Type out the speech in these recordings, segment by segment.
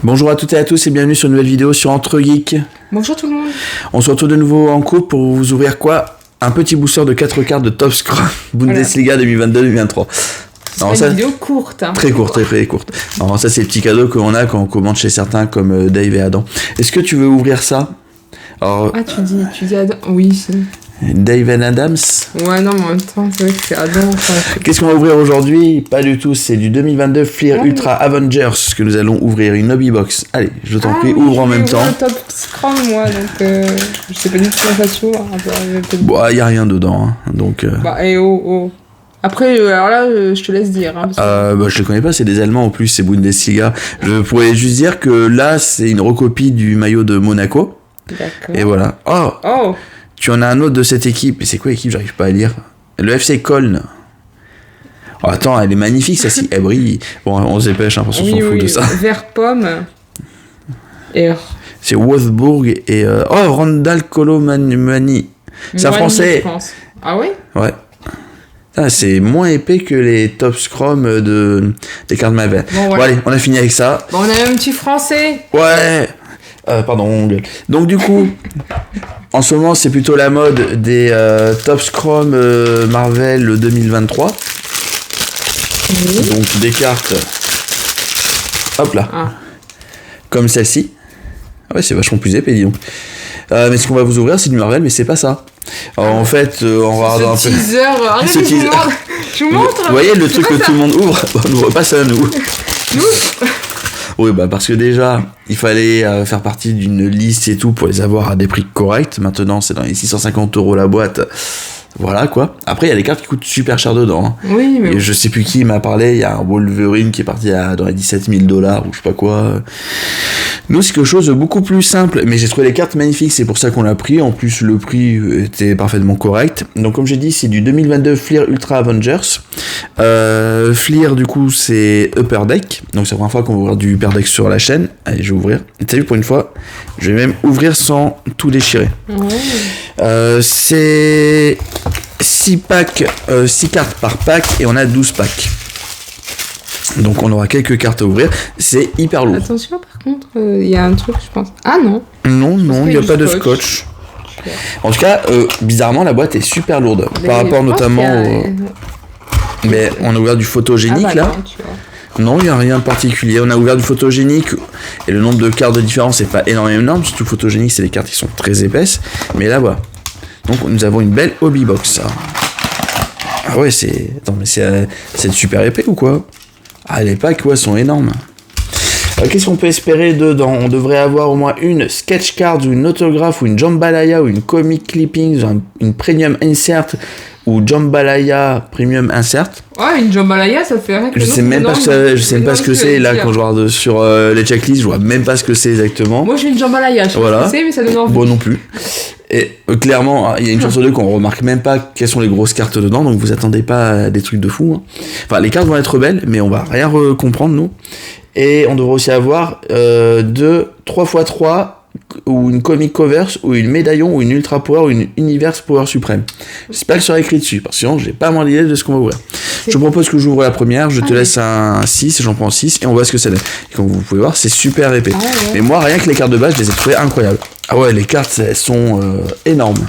Bonjour à toutes et à tous et bienvenue sur une nouvelle vidéo sur Entre Geeks. Bonjour tout le monde. On se retrouve de nouveau en couple pour vous ouvrir quoi? Un petit booster de 4 cartes de Top Scrum Bundesliga 2022-2023. C'est une vidéo courte. Hein. Très courte, très courte. Alors ça c'est le petit cadeau qu'on a quand on commande chez certains comme Dave et Adam. Est-ce que tu veux ouvrir ça? Alors, tu dis Adam. Oui, c'est... Dave and Adams. Ouais, non, mais en même temps, c'est vrai que c'est Adam. Qu'est-ce qu'on va ouvrir aujourd'hui? Pas du tout, c'est du 2022 Fleer Ultra Avengers que nous allons ouvrir, une hobby box. Allez, je t'en prie, ouvre en même temps. Top Scrum, moi, donc je sais pas du tout comment ça s'ouvre. Bon, y a rien dedans, hein, donc... oh. Après, alors là, je te laisse dire. Hein, je les connais pas, c'est des Allemands en plus, c'est Bundesliga. Je pourrais juste dire que là, c'est une recopie du maillot de Monaco. D'accord. Et voilà. Oh. Tu en as un autre de cette équipe. Mais c'est quoi l'équipe? J'arrive pas à lire. Le FC Köln. Oh, attends, elle est magnifique, celle-ci. Elle brille. Bon, on se dépêche, hein, parce qu'on s'en fout de ça. Vert pomme. Et... C'est Wolfsburg et... Randall Colomani. C'est un français. Ah oui? Ouais. Ah, c'est moins épais que les Top Scrum des cartes Marvel. Bon, allez, on a fini avec ça. Bon, on a un petit français. Ouais. Pardon. Donc du coup, en ce moment, c'est plutôt la mode des Top Scrum Marvel 2023. Donc des cartes, hop là, comme celle-ci. Ouais, c'est vachement plus épais, dis donc. Mais ce qu'on va vous ouvrir, c'est du Marvel, mais c'est pas ça. Alors, en fait, on va regarder un peu. Ce teaser. Je vous montre. Vous voyez le truc que tout le monde ouvre, on n'ouvre pas ça à nous. Oui, parce que déjà, il fallait faire partie d'une liste et tout pour les avoir à des prix corrects. Maintenant, c'est dans les 650 € la boîte. Voilà, quoi. Après, il y a des cartes qui coûtent super cher dedans. Hein. Oui, mais... Et je sais plus qui m'a parlé, il y a un Wolverine qui est parti dans les 17 000 $ ou je sais pas quoi. Nous, c'est quelque chose de beaucoup plus simple. Mais j'ai trouvé les cartes magnifiques, c'est pour ça qu'on l'a pris. En plus, le prix était parfaitement correct. Donc, comme j'ai dit, c'est du 2022 Fleer Ultra Avengers. Fleer, du coup, c'est Upper Deck. Donc, c'est la première fois qu'on va ouvrir du Upper Deck sur la chaîne. Allez, je vais ouvrir. Et t'as vu, pour une fois, je vais même ouvrir sans tout déchirer. C'est 6 packs, 6 cartes par pack et on a 12 packs. Donc on aura quelques cartes à ouvrir. C'est hyper lourd. Attention, par contre, il y a un truc, je pense. Ah non. Non, il n'y a pas de scotch. En tout cas, bizarrement, la boîte est super lourde. Par rapport notamment au... Mais on a ouvert du photogénique là. Non, il n'y a rien de particulier. On a ouvert du photogénique et le nombre de cartes de différence n'est pas énorme. Surtout photogénique, c'est des cartes qui sont très épaisses. Mais là, voilà. Donc nous avons une belle hobby box. Ça. Ah ouais, c'est... Attends, mais c'est super épais ou quoi? Ah, les packs, ouais, sont énormes. Qu'est-ce qu'on peut espérer dedans? On devrait avoir au moins une sketch card ou une autographe ou une jambalaya ou une comic clippings, une premium insert ou jambalaya premium insert. Ouais, une jambalaya, ça fait rien que... Je sais même pas ce que c'est là quand je regarde sur les checklists, je vois même pas ce que c'est exactement. Moi j'ai une jambalaya, je sais pas ce que c'est, mais ça donne envie. Bon, non plus. Et clairement, il y a une chance sur deux qu'on remarque même pas quelles sont les grosses cartes dedans, donc vous attendez pas à des trucs de fou. Hein. Enfin, les cartes vont être belles, mais on va rien comprendre nous. Et on devrait aussi avoir 3x3 ou une comic covers ou une médaillon ou une ultra power ou une universe power suprême. J'espère que ça sera écrit dessus, parce que sinon j'ai pas moins d'idée de ce qu'on va ouvrir. Je propose que j'ouvre la première, je te laisse un 6, j'en prends 6 et on voit ce que ça donne. Et comme vous pouvez voir, c'est super épais. Mais moi, rien que les cartes de base, je les ai trouvées incroyables. Ah ouais, les cartes, elles sont énormes.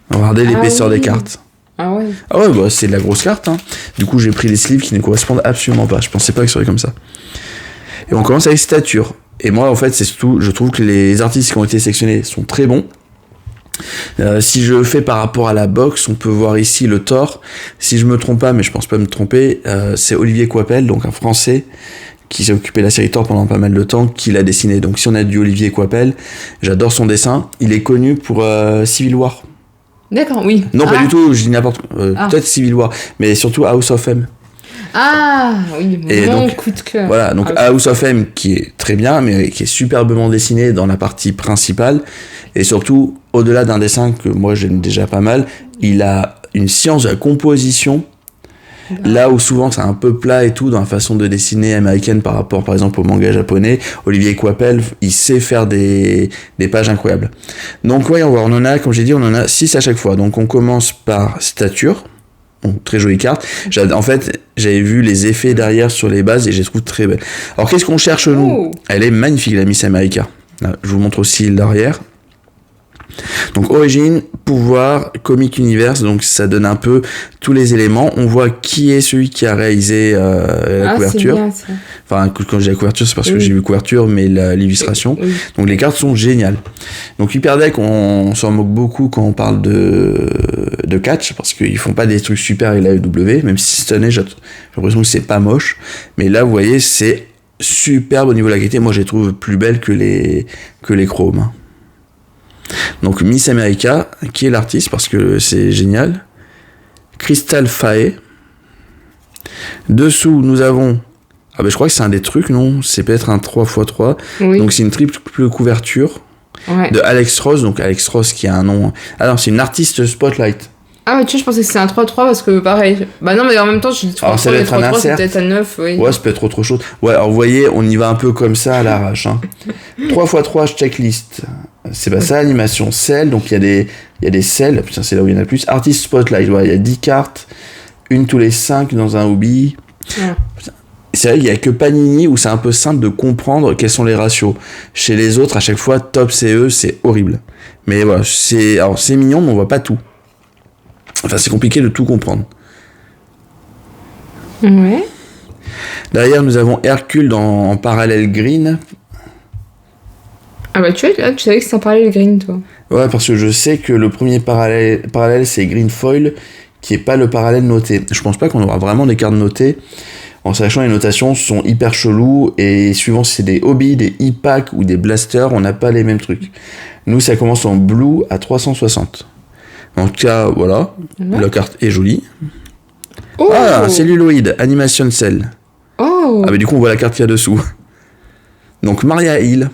Regardez l'épaisseur des cartes. Ah ouais, c'est de la grosse carte. Hein. Du coup, j'ai pris les sleeves qui ne correspondent absolument pas. Je pensais pas que ce serait comme ça. Et on commence avec stature. Et moi, en fait, c'est surtout, je trouve que les artistes qui ont été sélectionnés sont très bons. Si je fais par rapport à la box, on peut voir ici le Thor. Si je me trompe pas, mais je pense pas me tromper, c'est Olivier Coipel, donc un Français qui s'est occupé de la série Thor pendant pas mal de temps, qui l'a dessiné. Donc si on a du Olivier Coipel, j'adore son dessin. Il est connu pour Civil War. D'accord, oui. Non, pas du tout, je dis n'importe quoi. Peut-être Civil War, mais surtout House of M. Ah oui, mon coup de cœur. Voilà, donc House of M qui est très bien, mais qui est superbement dessiné dans la partie principale. Et surtout, au-delà d'un dessin que moi j'aime déjà pas mal, il a une science de la composition. Là où souvent c'est un peu plat et tout dans la façon de dessiner américaine par rapport par exemple au manga japonais, Olivier Coipel, il sait faire des pages incroyables. Donc ouais, on en a, comme j'ai dit, on en a 6 à chaque fois. Donc on commence par stature. Bon, très jolie carte. En fait, j'avais vu les effets derrière sur les bases et je les trouve très belles. Alors, qu'est-ce qu'on cherche, nous ? Elle est magnifique, la Miss America. Là, je vous montre aussi l'arrière. Donc origine, pouvoir, comic universe, donc ça donne un peu tous les éléments. On voit qui est celui qui a réalisé la couverture. C'est bien, ça. Enfin, quand je dis la couverture, c'est parce que j'ai vu couverture, mais l'illustration. Oui. Donc les cartes sont géniales. Donc Hyper Deck, on s'en moque beaucoup quand on parle de catch, parce qu'ils font pas des trucs super avec la AEW, même si cette année, j'ai l'impression que c'est pas moche. Mais là, vous voyez, c'est superbe au niveau de la qualité. Moi, je les trouve plus belles que les chromes. Donc Miss America, qui est l'artiste parce que c'est génial. Crystal Fae. Dessous, nous avons... Ah ben je crois que c'est un des trucs, non ? C'est peut-être un 3x3. Oui. Donc c'est une triple couverture de Alex Ross. Donc Alex Ross qui a un nom... Ah non, c'est une artiste Spotlight. Ah mais tu sais, je pensais que c'était un 3-3 parce que pareil. Bah non, mais en même temps, je dis 3-3, ça doit être un 3-3, c'est insert. peut-être un 9, oui. Ouais, ça peut être autre chose. Ouais, alors vous voyez, on y va un peu comme ça à l'arrache. 3x3 checklist. C'est pas ça, animation cell, donc il y a des cells, putain, c'est là où il y en a le plus. Artist Spotlight, ouais, il y a 10 cartes, une tous les 5 dans un hobby. Ouais. C'est vrai qu'il y a que Panini où c'est un peu simple de comprendre quels sont les ratios. Chez les autres, à chaque fois, top CE, c'est horrible. Mais voilà, c'est mignon, mais on voit pas tout. Enfin, c'est compliqué de tout comprendre. Ouais. Derrière, nous avons Hercule en parallèle green. Ah bah tu vois, là, tu savais que c'était un parallèle green, toi. Ouais, parce que je sais que le premier parallèle c'est Green Foil, qui est pas le parallèle noté. Je pense pas qu'on aura vraiment des cartes notées, en sachant les notations sont hyper cheloues, et suivant si c'est des hobbies, des e-packs ou des blasters, on n'a pas les mêmes trucs. Nous, ça commence en blue à 360. En tout cas, voilà, la carte est jolie. Oh Ah, celluloïd, animation cell. Oh. Ah, mais du coup, on voit la carte qu'il y a dessous. Donc, Maria Hill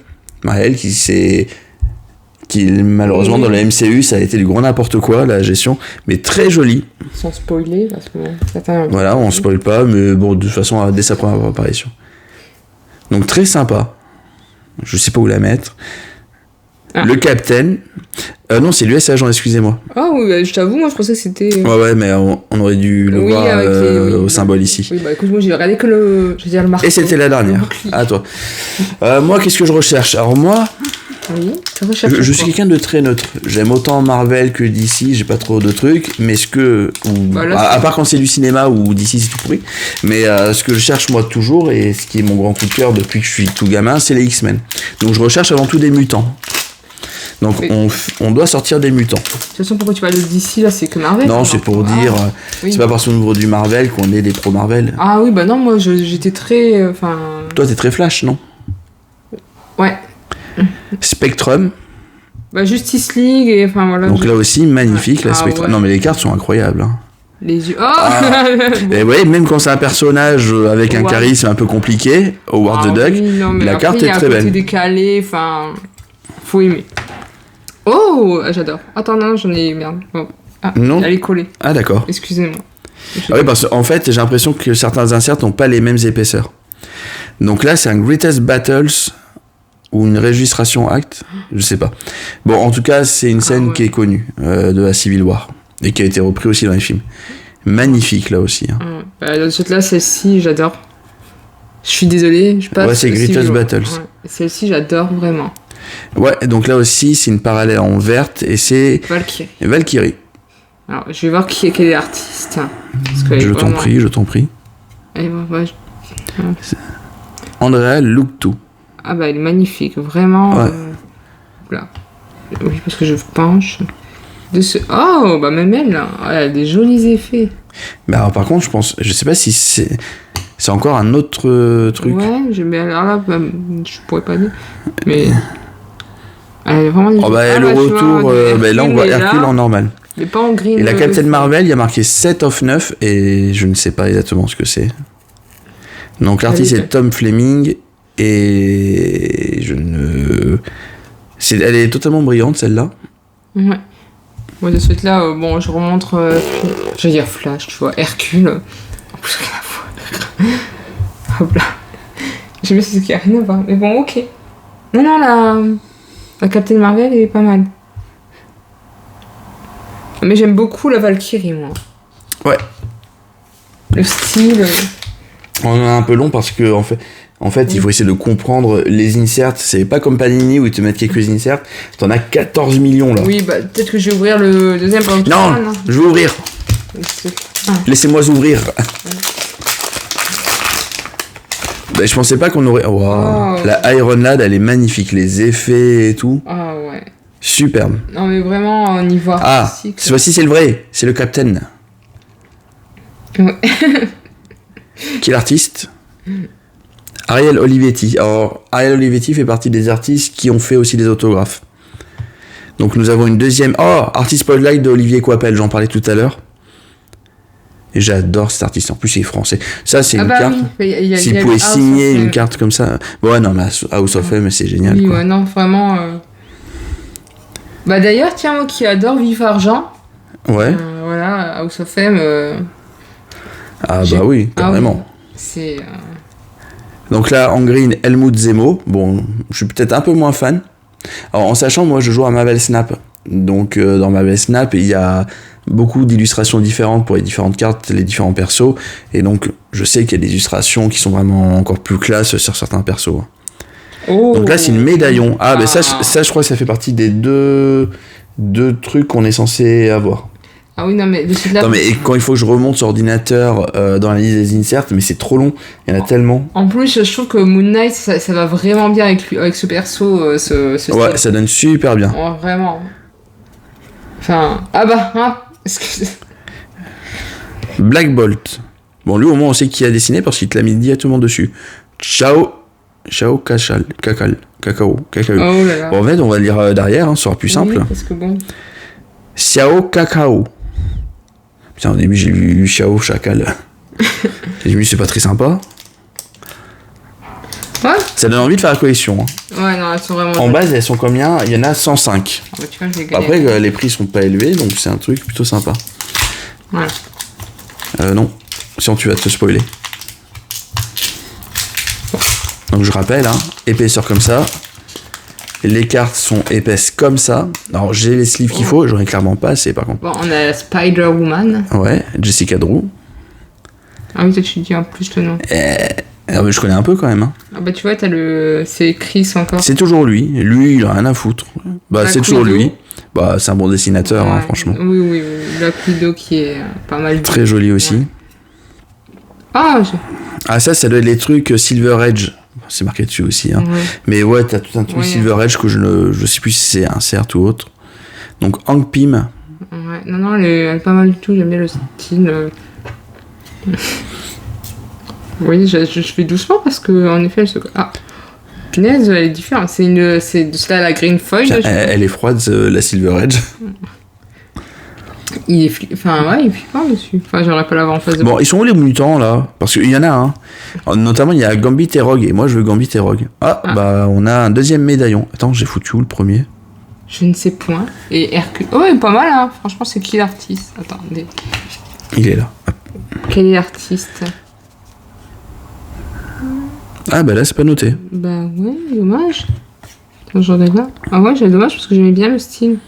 qui malheureusement dans le MCU ça a été du grand n'importe quoi la gestion, mais très jolie. Sans spoiler parce que Voilà, on spoil pas, mais bon, de toute façon dès sa première apparition. Donc très sympa. Je sais pas où la mettre. Le Captain. Non, c'est l'US Agent, excusez-moi. Ah oui, bah, je t'avoue, moi je pensais que c'était. Ouais, mais on aurait dû le voir au symbole ici. Oui, bah écoute, moi j'ai regardé que le marteau. Et c'était la dernière. À toi. Moi, qu'est-ce que je recherche ? Alors moi. Oui, je suis quelqu'un de très neutre. J'aime autant Marvel que DC, j'ai pas trop de trucs, mais à part quand c'est du cinéma ou DC c'est tout pourri, mais ce que je cherche moi toujours, et ce qui est mon grand coup de cœur depuis que je suis tout gamin, c'est les X-Men. Donc je recherche avant tout des mutants. Donc on doit sortir des mutants. De toute façon, pourquoi tu parles de DC là, c'est que Marvel. Non, c'est pour dire, c'est pas parce qu'on ouvre du Marvel qu'on est des pro Marvel. Ah oui, bah non, moi j'étais très... Toi t'es très Flash, non ? Ouais. Spectrum. Bah Justice League et enfin voilà. Donc là aussi magnifique la Spectrum. Ouais. Non mais les cartes sont incroyables. Hein. Les yeux. Oh Et ouais, même quand c'est un personnage avec un charisme un peu compliqué, Howard the Duck, la carte est très belle. Il décalé, enfin, faut aimer. Oh, j'adore. Attends, non, j'en ai merde. Oh. Ah, non. Elle est collée. Ah d'accord. Excusez-moi. Ah oui, parce qu'en fait, j'ai l'impression que certains inserts n'ont pas les mêmes épaisseurs. Donc là, c'est un Greatest Battles ou une registration acte, je sais pas. Bon, en tout cas, c'est une scène qui est connue de la Civil War et qui a été reprise aussi dans les films. Magnifique là aussi. Hein. Là, celle-ci, j'adore. Je suis désolée, je passe. Ouais, c'est Greatest Battles. Ouais. Celle-ci, j'adore vraiment. Ouais, donc là aussi, c'est une parallèle en verte et c'est Valkyrie. Alors, je vais voir quel est l'artiste. Je t'en prie. Allez, Andrea Luktu. Ah bah, elle est magnifique, vraiment. Ouais. Là. Oui, parce que je penche. Oh, bah même elle, là. Elle a des jolis effets. Mais alors, par contre, je sais pas si c'est encore un autre truc. Ouais, mais alors là, je pourrais pas dire. Mais. Elle est vraiment le retour, là on voit Hercule en normal. Mais pas en green. Et la Captain Marvel, il y a marqué 7 of 9 et je ne sais pas exactement ce que c'est. Donc l'artiste est Tom Fleming et elle est totalement brillante celle-là. Ouais. Bon, de suite là, je remontre. Je vais dire Flash, tu vois, Hercule. En plus, rien à voir. Hop là. Je me suis dit qu'il n'y a rien à voir. Mais bon, ok. Non, la Captain Marvel est pas mal. Mais j'aime beaucoup la Valkyrie, moi. Ouais. Le style. On est un peu long parce que, en fait, il faut essayer de comprendre les inserts. C'est pas comme Panini où ils te mettent quelques inserts. T'en as 14 millions là. Oui, bah peut-être que je vais ouvrir le deuxième pendant que non, je vais ouvrir. Laissez-moi ouvrir. Bah, je pensais pas qu'on aurait. Wow. La Iron Lad, elle est magnifique. Les effets et tout. Ah ouais. Superbe. Non, mais vraiment, on y voit. Ah, cette fois-ci, c'est le vrai. C'est le Captain. Ouais. Qui est l'artiste? Ariel Olivetti. Alors, Ariel Olivetti fait partie des artistes qui ont fait aussi des autographes. Donc, nous avons une deuxième. Oh, Artist Spotlight de Olivier Coipel, j'en parlais tout à l'heure. Et j'adore cet artiste. En plus, il est français. Ça, c'est une carte. Oui. S'il pouvait signer une carte comme ça. Bon, ouais, non, mais House of M, c'est génial. Oui, quoi. ouais, non, vraiment. Bah, d'ailleurs, tiens, moi qui adore Vif Argent. Ouais. Voilà, House of M. Ah, bah oui, carrément. Oui. C'est. Donc là, en green, Helmut Zemo. Bon, je suis peut-être un peu moins fan. Alors, en sachant, moi, je joue à Marvel Snap. Donc, dans Marvel Snap, il y a beaucoup d'illustrations différentes pour les différentes cartes, les différents persos. Et donc, je sais qu'il y a des illustrations qui sont vraiment encore plus classe sur certains persos. Oh. Donc là, c'est une médaillon. Ah, ben ça, je crois que ça fait partie des deux trucs qu'on est censé avoir. Ah oui, non, mais là. Non, mais quand il faut que je remonte sur ordinateur dans la liste des inserts, mais c'est trop long, il y en a tellement. En plus, je trouve que Moon Knight, ça va vraiment bien avec ce perso, ce style. Ouais, ça donne super bien. Oh, vraiment. Enfin, ah bah, hein, Black Bolt. Bon, lui, au moins, on sait qui a dessiné parce qu'il te l'a mis directement dessus. Ciao Cacao. Oh là là. Bon, en fait, on va le lire derrière, ce sera plus simple. Oui, parce que bon. Xiao Cacao. Putain, au début, j'ai lu Xiao Chacal. J'ai vu, c'est pas très sympa. Ouais. Ça donne envie de faire la collection. Ouais, non, elles sont vraiment. En base, elles sont combien? Il y en a 105. Ah bah, tu vois, je vais Après, les prix sont pas élevés, donc c'est un truc plutôt sympa. Ouais. Non. Sinon, tu vas te spoiler. Donc, je rappelle, épaisseur comme ça. Les cartes sont épaisses comme ça. Alors, j'ai les sleeves qu'il faut, j'en ai clairement pas assez par contre. Bon, on a Spider-Woman. Ouais, Jessica Drew. Ah oui, toi, tu dis en plus le nom. Mais je connais un peu quand même. Ah bah, tu vois, c'est Chris encore. C'est toujours lui. Lui, il a rien à foutre. Bah, c'est toujours lui. Bah, c'est un bon dessinateur, ouais. Franchement. Oui. Black Widow qui est pas mal. Très joli aussi. Ouais. Ça doit être les trucs Silver Edge. C'est marqué dessus aussi. Ouais. Mais ouais, t'as tout un truc Silver Edge que je sais plus si c'est insert ou autre. Donc Hank Pym. Ouais, non, elle est pas mal du tout. J'aime bien le style. Oui, je fais doucement parce que en effet, elle se. Ah, punaise, elle est différente. C'est de cela la Green Foil. Elle est froide, la Silver Edge. Il est flippant dessus. Enfin, j'aimerais pas l'avoir en face de moi. Bon, ils sont où les mutants là? Parce qu'il y en a notamment, il y a Gambit et Rogue. Et moi, je veux Gambit et Rogue. Bah, on a un deuxième médaillon. Attends, j'ai foutu où le premier? Je ne sais point. Et Hercule. Oh, il est pas mal, Franchement, c'est qui l'artiste? Attendez. Il est là. Quel est l'artiste? Ah, bah là, c'est pas noté. Bah, ouais, dommage. Attends, je regarde là. Ah, ouais, j'ai dommage parce que j'aimais bien le style.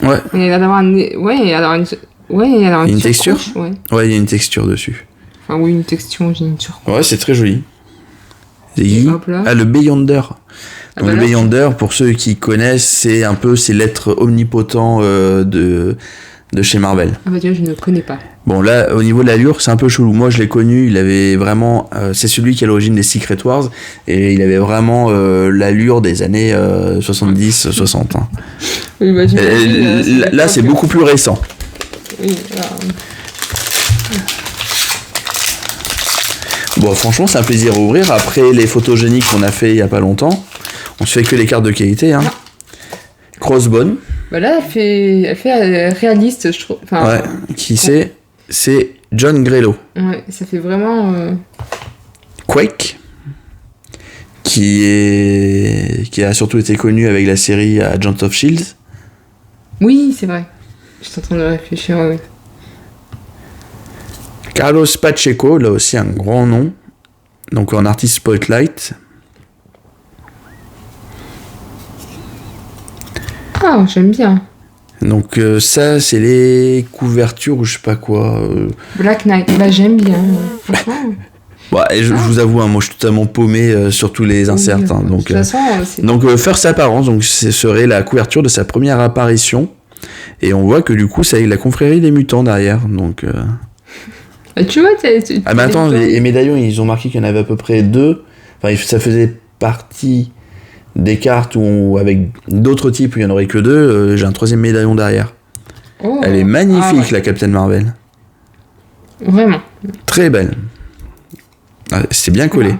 Ouais. Il y a d'avoir une texture. Ouais, il y a une texture dessus. Enfin, oui, une texture, j'ai une surcouche. Ouais, c'est très joli. Le Beyonder. Donc, le Beyonder, pour ceux qui connaissent, c'est un peu ces lettres omnipotents de chez Marvel. Ah bah tu vois, je ne connais pas. Bon, là, au niveau de l'allure, c'est un peu chelou. Moi, je l'ai connu, il avait vraiment... c'est celui qui est à l'origine des Secret Wars, et il avait vraiment l'allure des années 70-60. Oui, bah, là, c'est beaucoup plus récent. Oui, Bon, franchement, c'est un plaisir à ouvrir. Après les photogéniques qu'on a fait il y a pas longtemps, on se fait que les cartes de qualité. Crossbone. Bah là, elle fait réaliste, je trouve. Enfin, ouais, qui c'est John Grello. Ouais, ça fait vraiment... Quake, qui a surtout été connu avec la série Agents of Shield. Oui, c'est vrai. Je suis en train de réfléchir, oui. Carlos Pacheco, là aussi un grand nom. Donc en artiste Spotlight. Ah, j'aime bien. Donc ça, c'est les couvertures ou je sais pas quoi. Black Knight, bah j'aime bien, franchement. Bah, et je vous avoue, hein, moi je suis totalement paumé sur tous les inserts. Hein, donc, de toute façon, c'est... Donc First Appearance, donc ce serait la couverture de sa première apparition. Et on voit que du coup, c'est avec la confrérie des mutants derrière. Donc, tu vois, ah mais attends, les médaillons, ils ont marqué qu'il y en avait à peu près 2. Enfin, ça faisait partie des cartes où avec d'autres types où il n'y en aurait que 2. J'ai un 3e médaillon derrière. Oh. Elle est magnifique, la Captain Marvel. Vraiment. Très belle. Ah, c'est bien collé.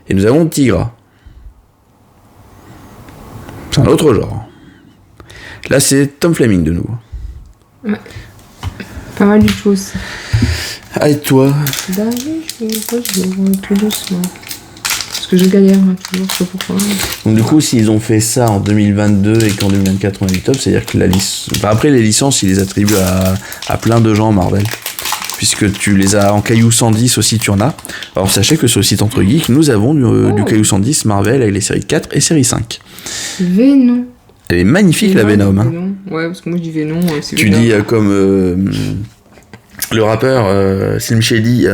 Et nous avons Tigra. C'est un autre genre. Là, c'est Tom Fleming de nouveau. Ouais. Pas mal du tout aussi. Ah, et toi? Bah oui, je vais tout doucement. Parce que je galère toujours, je sais pas pourquoi. Donc du coup, s'ils ont fait ça en 2022 et qu'en 2024 on a eu top, c'est-à-dire que après les licences, ils les attribuent à plein de gens Marvel. Puisque tu les as en caillou 110 aussi, tu en as. Alors sachez que sur le site Entre Geeks, nous avons du caillou 110 Marvel avec les séries 4 et série 5. Venom. Elle est magnifique, la Venom. Hein. Ouais, parce que moi je dis Venom. Tu dis comme le rappeur Slim Shady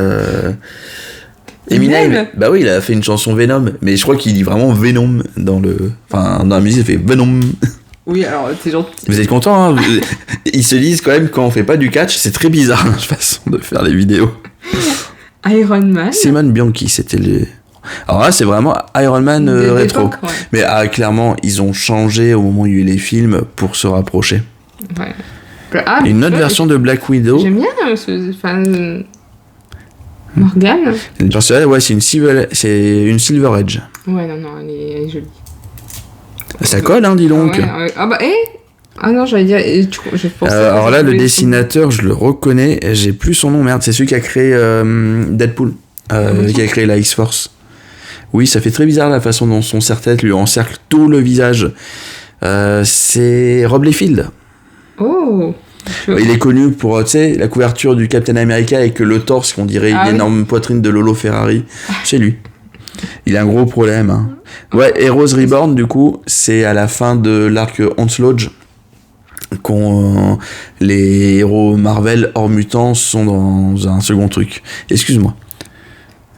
Eminem. Bah oui, il a fait une chanson Venom, mais je crois qu'il dit vraiment Venom dans la musique, il fait Venom. Oui, alors c'est gentil. Vous êtes contents, hein? Ils se disent quand même quand on fait pas du catch, c'est très bizarre la façon de faire les vidéos. Iron Man. Simon Bianchi, c'était les. Alors là, c'est vraiment Iron Man rétro. Ouais. Mais clairement, ils ont changé au moment où il y a eu les films pour se rapprocher. Ouais. Une autre version de Black Widow. J'aime bien Morgane. Ouais, c'est une Silver Edge. Ouais, non, elle est jolie. Ça colle, hein, dis donc. Ouais. Ah bah, ah non, j'allais dire... je pensais alors là, le dessinateur, je le reconnais, j'ai plus son nom, merde, c'est celui qui a créé Deadpool, qui a créé la X-Force. Oui, ça fait très bizarre la façon dont son serre-tête lui encercle tout le visage. C'est Rob Liefeld. Oh. Il est connu pour, tu sais, la couverture du Captain America avec le torse qu'on dirait une énorme poitrine de Lolo Ferrari. C'est lui. Il a un gros problème. Hein. Ouais, Heroes Reborn, du coup, c'est à la fin de l'arc Onslaught qu'on les héros Marvel hors mutants sont dans un second truc. Excuse-moi.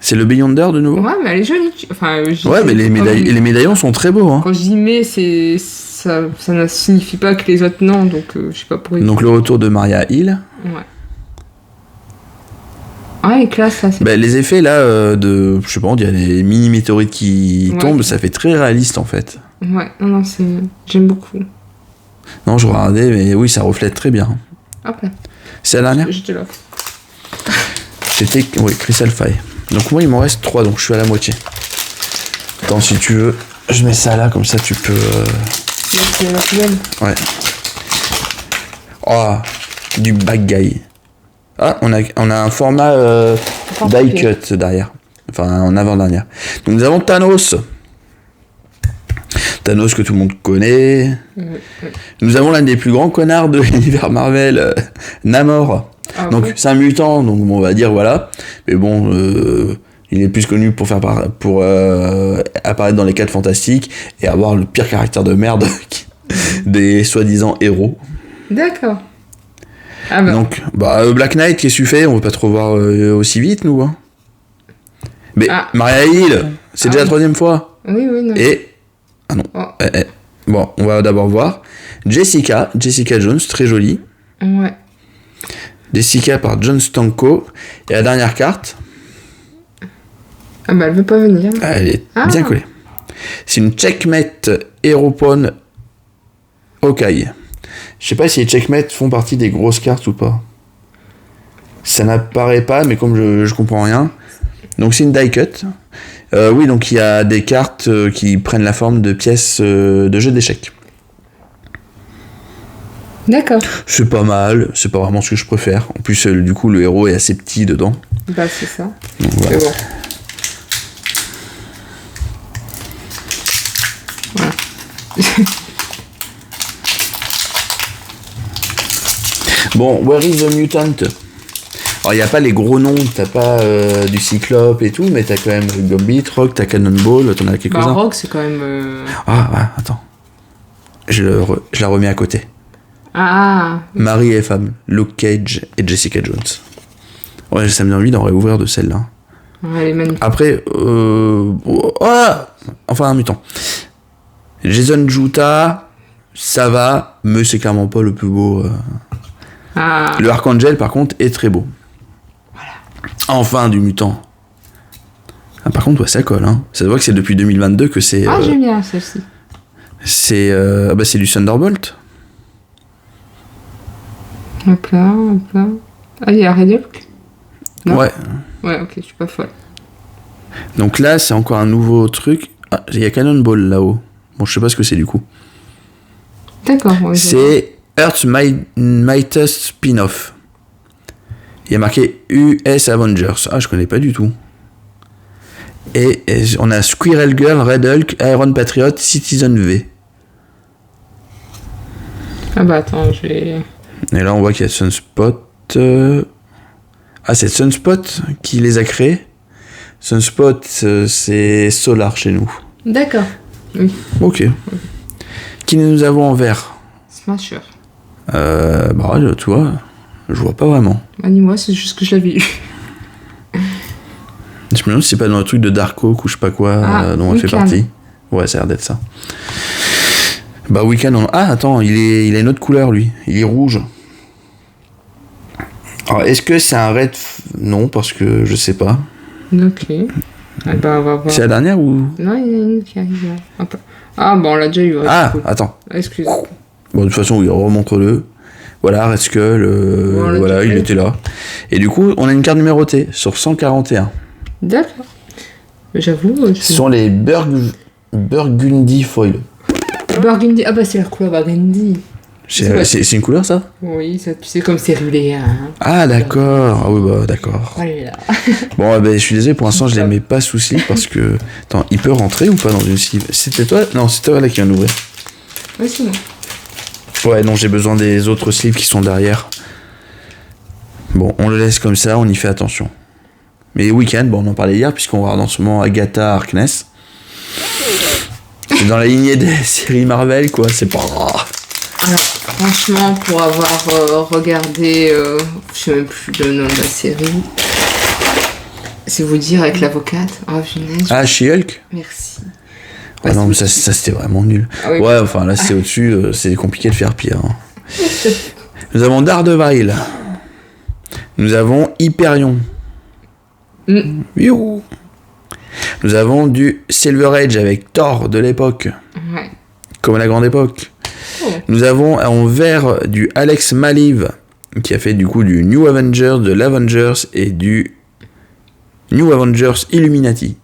C'est le Beyonder de nouveau? Ouais, mais elle est jolie. Enfin, ouais, mais les médaillons sont très beaux. Hein. Quand je dis mais, ça ne signifie pas que les autres non, donc je sais pas pourquoi. Donc le retour de Maria Hill. Ouais. Ah, les classes là. Les effets là je sais pas, il y a des mini météorites qui tombent, ça fait très réaliste en fait. Ouais, non, j'aime beaucoup. Non, je regardais, mais oui, ça reflète très bien. Hop là. C'est la dernière? Je te l'offre. C'était, oui, Crystal Fire. Donc moi, il m'en reste 3, donc je suis à la moitié. Attends, si tu veux, je mets ça là, comme ça tu peux... C'est la poubelle. Ouais. Oh, du back guy. Ah, on a un format die cut derrière. Enfin, en avant-dernière. Donc nous avons Thanos. Thanos que tout le monde connaît. Nous avons l'un des plus grands connards de l'univers Marvel, Namor. Ah, donc c'est un mutant, donc on va dire voilà. Mais bon, il est plus connu pour apparaître dans les 4 Fantastiques et avoir le pire caractère de merde des soi-disant héros. D'accord. Ah bah. Donc, Black Knight, qu'est-ce que tu fais? On veut pas trop voir aussi vite, nous. Hein. Mais Maria Hill, c'est déjà la 3e fois. Oui, non. Et... Ah non. Oh. Bon, on va d'abord voir. Jessica Jones, très jolie. Ouais. Jessica par John Stanko. Et la dernière carte. Ah bah elle veut pas venir. Elle est bien collée. C'est une Checkmate Aeropone Hawkeye. Je sais pas si les Checkmate font partie des grosses cartes ou pas. Ça n'apparaît pas, mais comme je comprends rien. Donc c'est une die cut. Oui, donc il y a des cartes qui prennent la forme de pièces de jeux d'échecs. D'accord. C'est pas mal, c'est pas vraiment ce que je préfère. En plus, du coup, le héros est assez petit dedans. Bah, c'est ça. Donc, voilà. C'est bon. Voilà. Bon, Where is the Mutant? Alors, il n'y a pas les gros noms, t'as pas du Cyclope et tout, mais t'as quand même Gambit, Rock, t'as Cannonball, t'en as quelques-uns. Rock, c'est quand même... Ah, ouais, attends. Je la remets à côté. Ah. Mari et femme, Luke Cage et Jessica Jones. Ouais, ça me donne envie d'en réouvrir de celle-là. Ouais, elle est magnifique. Après, enfin un mutant. Jason Juta, ça va, mais c'est clairement pas le plus beau. Ah. Le Archangel, par contre, est très beau. Voilà. Enfin, du mutant. Ah, par contre, ouais, ça colle. Hein. Ça se voit que c'est depuis 2022 que c'est... Ah, j'aime bien celle-ci. C'est du Thunderbolt. Hop là. Ah, il y a Red Hulk. Non. Ouais. Ouais, ok, je suis pas folle. Donc là, c'est encore un nouveau truc. Ah, il y a Cannonball là-haut. Bon, je sais pas ce que c'est du coup. D'accord. Ouais, c'est Earth's Mightiest Spin-Off. Il y a marqué US Avengers. Ah, je connais pas du tout. Et on a Squirrel Girl, Red Hulk, Iron Patriot, Citizen V. Ah bah attends, je vais... Et là, on voit qu'il y a Sunspot. Ah, c'est Sunspot qui les a créés. Sunspot, c'est Solar chez nous. D'accord. Oui. Ok. Qui nous avons en vert? Smasher. Bah, tu vois, je vois pas vraiment. Dis-moi, c'est juste que je l'avais eu. Je me demande si c'est pas dans le truc de Dark Oak ou je sais pas quoi dont elle fait partie. Ouais, ça a l'air d'être ça. Bah, Weekend, Ah, attends, il a une autre couleur, lui. Il est rouge. Alors, est-ce que c'est un red... Non, parce que je sais pas. Ok. Ah bah, on va voir. C'est la dernière ou... Non, il y en a une qui arrive là. Hop. Ah, bon, on l'a déjà eu. Ouais, Ah, cool. attends. Excuse. Bon, de toute façon, oui, remontre-le. Voilà, Red Skull, voilà, il était là. Et du coup, on a une carte numérotée sur 141. D'accord. Mais j'avoue... Ce sont les Burgundy Foil. Burgundy. Ah bah, c'est la couleur Burgundy. C'est une couleur, ça? Oui, ça, tu sais, comme c'est rulé. Hein. Ah, d'accord. Ah oui, bah, d'accord. Voilà. Bon, je suis désolé, pour l'instant, je les mets pas sous slip parce que... Attends, il peut rentrer ou pas dans une slip? C'était toi? Non, c'est toi là qui viens d'ouvrir. Oui, c'est moi. Ouais, non, j'ai besoin des autres slips qui sont derrière. Bon, on le laisse comme ça, on y fait attention. Mais Weekend, bon, on en parlait hier, puisqu'on va voir dans ce moment Agatha Harkness. C'est dans la lignée des séries Marvel, quoi, c'est pas... Alors, franchement, pour avoir regardé, je sais même plus le nom de la série, c'est vous dire avec l'avocate. Oh, punaise. Ah, She-Hulk? Merci. Ah non, mais ça c'était vraiment nul. Ah, oui. Ouais, enfin là c'est au-dessus, c'est compliqué de faire pire. Hein. Nous avons Daredevil. Nous avons Hyperion. Youhou. Nous avons du Silver Age avec Thor de l'époque. Ouais. Comme à la grande époque. Oh. Nous avons en vert du Alex Maliv qui a fait du coup du New Avengers, de l'Avengers et du New Avengers Illuminati.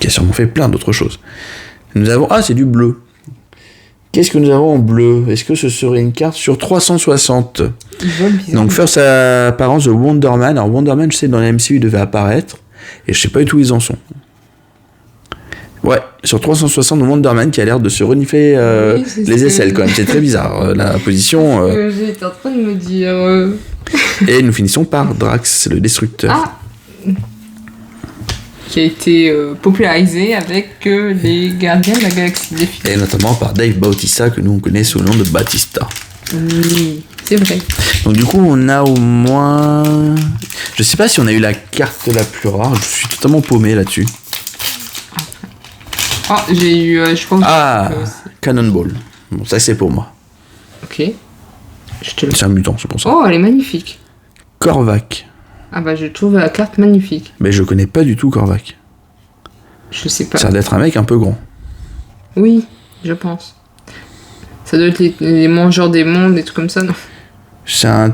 Qui a sûrement fait plein d'autres choses. Nous avons... Ah, c'est du bleu. Qu'est-ce que nous avons en bleu? Est-ce que ce serait une carte sur 360? Donc, first apparence de Wonder Man. Alors, Wonder Man, je sais, dans la MCU, il devait apparaître. Et je sais pas du tout où ils en sont. Ouais, sur 360, Wonder Man qui a l'air de se renifler les aisselles, quand même. C'est très bizarre, la position. J'étais en train de me dire... Et nous finissons par Drax, le Destructeur. Ah, qui a été popularisé avec les Gardiens de la Galaxie des films. Et notamment par Dave Bautista, que nous on connaît sous le nom de Batista. Oui, c'est vrai. Donc du coup on a au moins... Je sais pas si on a eu la carte la plus rare, je suis totalement paumé là-dessus. Ah, j'ai eu... je pense Cannonball. Bon, ça c'est pour moi. Ok. C'est un mutant, c'est pour ça. Oh, elle est magnifique. Korvac. Ah bah je trouve la carte magnifique. Mais je connais pas du tout Korvac. Je sais pas. Ça a l'air d'être un mec un peu grand. Oui, je pense. Ça doit être les mangeurs des mondes, des trucs comme ça, non? C'est un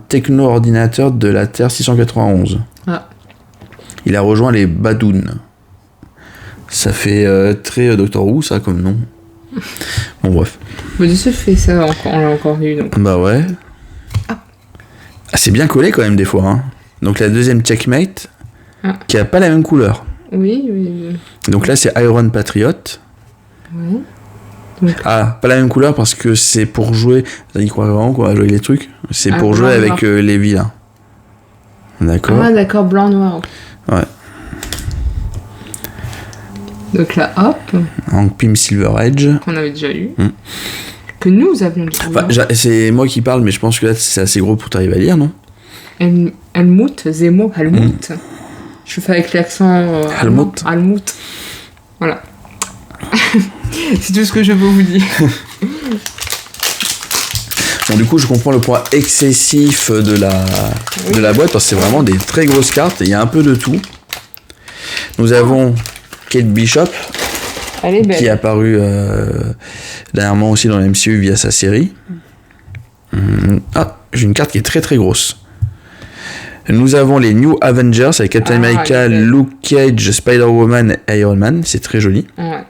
techno-ordinateur de la Terre 691. Ah. Il a rejoint les Badoon. Ça fait très Doctor Who, ça, comme nom. Bon, bref. Mais de ce fait, ça, on l'a encore vu, donc. Bah ouais. Ah, c'est bien collé quand même des fois. Hein. Donc la deuxième checkmate, qui a pas la même couleur. Oui, oui. Donc là c'est Iron Patriot. Oui. Donc... Ah, pas la même couleur parce que c'est pour jouer. Il croit vraiment qu'on va jouer les trucs. C'est pour jouer avec les vilains. D'accord. Ah d'accord, blanc noir. Ouais. Donc là, hop. Donc Pym Silver Edge. Qu'on avait déjà eu. Que nous avions déjà eu. Enfin, c'est moi qui parle, mais je pense que là, c'est assez gros pour t'arriver à lire, non? Helmut, Zemo, Helmut. Je fais avec l'accent. Helmut. Helmut. Voilà. C'est tout ce que je peux vous dire. Bon, du coup, je comprends le poids excessif de la boîte, parce que c'est vraiment des très grosses cartes, et il y a un peu de tout. Nous avons Kate Bishop, qui est apparu dernièrement aussi dans la MCU via sa série. J'ai une carte qui est très très grosse. Nous avons les New Avengers avec Captain America, Luke Cage, Spider-Woman et Iron Man. C'est très joli. Ouais.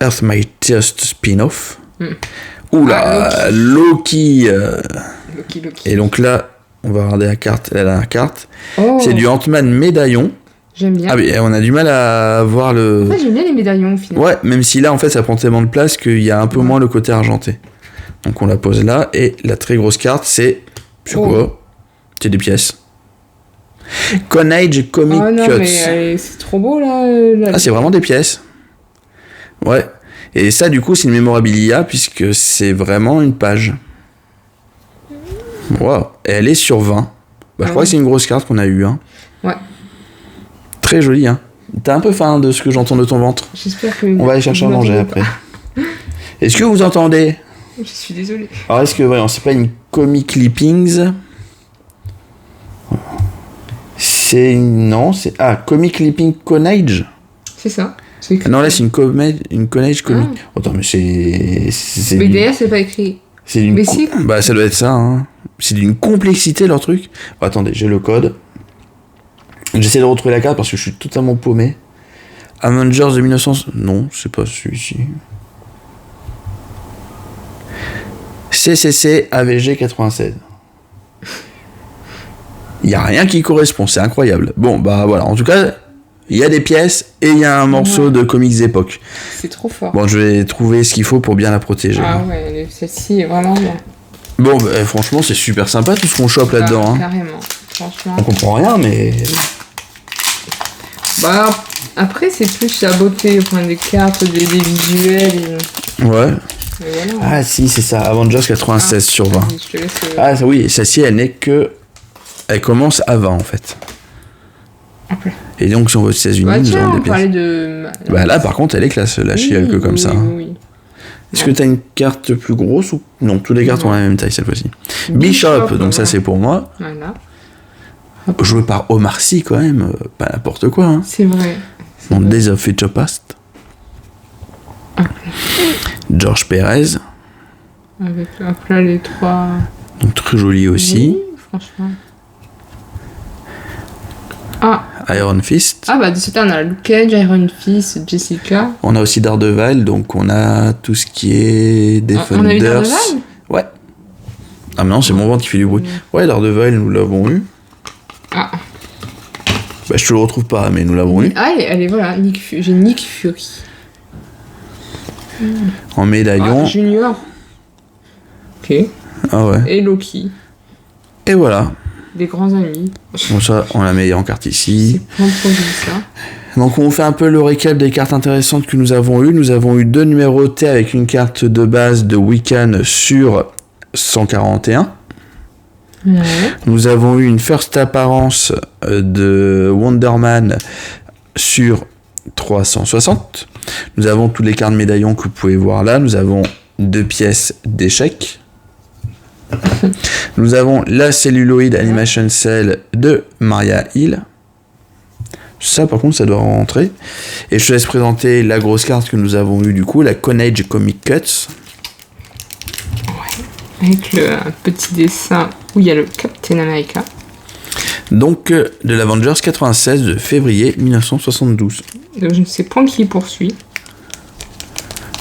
Earth Mightiest Spin-off. Oula, Loki. Loki. Et donc là, on va regarder la dernière carte. C'est du Ant-Man médaillon. J'aime bien. Ah mais on a du mal à voir le... En fait, j'aime bien les médaillons au final. Ouais, même si là, en fait, ça prend tellement de place qu'il y a un peu moins le côté argenté. Donc on la pose là. Et la très grosse carte, c'est quoi? C'est des pièces. Conage Comic Cuts. Mais c'est trop beau là. C'est vraiment des pièces. Ouais. Et ça, du coup, c'est une mémorabilia puisque c'est vraiment une page. Wow. Et elle est sur 20. Je crois que c'est une grosse carte qu'on a eue. Hein. Ouais. Très jolie. Hein. T'es un peu faim de ce que j'entends de ton ventre. J'espère que... On va aller chercher à manger après. Est-ce que vous entendez? Je suis désolée. Alors, est-ce que, voyons, c'est pas une Comic Clippings? Non, c'est... Comic Clipping Conage? C'est ça. Non, là, c'est une Conage Comic. Attends, mais c'est... Mais derrière, c'est pas écrit. C'est d'une... Bah, ça doit être ça, hein. C'est d'une complexité, leur truc. Bon, attendez, j'ai le code. J'essaie de retrouver la carte parce que je suis totalement paumé. Avengers de 1900... Non, c'est pas celui-ci. CCC AVG 96. Il n'y a rien qui correspond, c'est incroyable. Bon, bah voilà, en tout cas, il y a des pièces et il y a un morceau de comics époque. C'est trop fort. Bon, je vais trouver ce qu'il faut pour bien la protéger. Ah ouais, celle-ci est vraiment bien. Bon, bah, franchement, c'est super sympa tout ce qu'on chope là-dedans. Hein. Carrément, franchement. On comprend rien, mais... Bah, après, c'est plus la beauté, enfin, des cartes, des visuels. Ouais. Voilà. Ah si, c'est ça, Avengers 96 sur 20. Je te laisse... oui, celle-ci, elle n'est que... Elle commence à 20, en fait. Après. Et donc, sur vos États-Unis, nous avons des pièces. Bah là, par contre, elle est classe, la She-Hulk comme ça. Oui. Est-ce que t'as une carte plus grosse ou... Non, toutes les cartes ont la même taille cette fois-ci. Bishop, donc ça c'est pour moi. Voilà. Joué par Omar Sy quand même, pas n'importe quoi. Hein. C'est vrai. Dans Days of Future Past. George Perez. Avec là les trois... Donc très joli aussi. Oui, franchement. Iron Fist. Bah de ce temps on a Luke Cage, Iron Fist, Jessica. On a aussi Daredevil, donc on a tout ce qui est Defenders. On a eu Daredevil ? Ouais. Ah mais non, c'est mon ventre qui fait du bruit. Ouais, Daredevil, nous l'avons eu. Bah je te le retrouve pas, mais nous l'avons eu. Elle est voilà, j'ai Nick Fury. En médaillon. Junior. Ok. Ah ouais. Et Loki. Et voilà. Des grands amis. Bon ça, on la met en carte ici. C'est plein de produits, ça. Donc on fait un peu le récap des cartes intéressantes que nous avons eues. Nous avons eu 2 numérotés avec une carte de base de Wiccan sur 141. Ouais. Nous avons eu une first apparence de Wonder Man sur 360. Nous avons toutes les cartes médaillons que vous pouvez voir là. Nous avons 2 pièces d'échecs. Nous avons la Celluloid Animation Cell de Maria Hill. Ça par contre ça doit rentrer. Et je te laisse présenter la grosse carte que nous avons eue du coup, la Conage Comic Cuts. Ouais. Avec un petit dessin où il y a le Captain America. Donc de l'Avengers 96 de février 1972. Donc je ne sais point qui poursuit.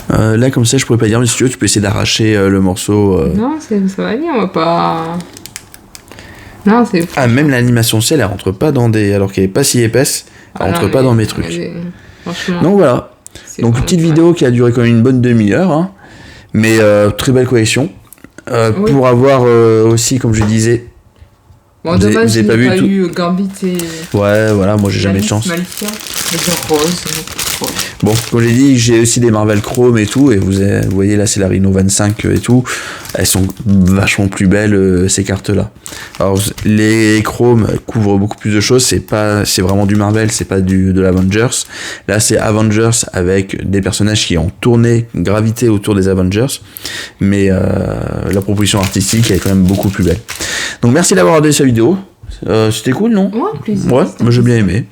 Là comme ça je pourrais pas dire, mais si tu veux tu peux essayer d'arracher le morceau. Non ça va aller, on va pas... Non c'est... même l'animation ciel elle rentre pas dans des... Alors qu'elle est pas si épaisse, elle rentre pas dans mes trucs. Franchement... Donc voilà. Donc une petite vidéo qui a duré quand même une bonne demi-heure. Hein. Mais très belle collection. Oui. Pour avoir aussi, comme je disais, Bon, dommage, j'ai pas eu Gambit et... Ouais, voilà, moi j'ai jamais de chance. Malifia, rose. Bon, comme j'ai dit, j'ai aussi des Marvel Chrome et tout, et vous voyez là, c'est la Rhino 25 et tout. Elles sont vachement plus belles, ces cartes-là. Alors, les Chrome couvrent beaucoup plus de choses, c'est vraiment du Marvel, c'est pas de l'Avengers. Là, c'est Avengers avec des personnages qui ont gravité autour des Avengers, mais la proposition artistique est quand même beaucoup plus belle. Donc, merci d'avoir regardé cette vidéo. C'était cool, non? Ouais, plaisir. Ouais, moi j'ai bien aimé.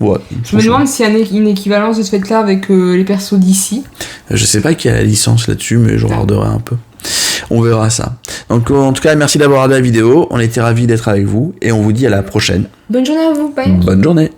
Ouais. Je me demande s'il y a une équivalence de ce fait-là avec les persos d'ici. Je sais pas qui a la licence là-dessus, mais je regarderai un peu. On verra ça. Donc en tout cas, merci d'avoir regardé la vidéo. On était ravis d'être avec vous et on vous dit à la prochaine. Bonne journée à vous. Bye. Bonne journée.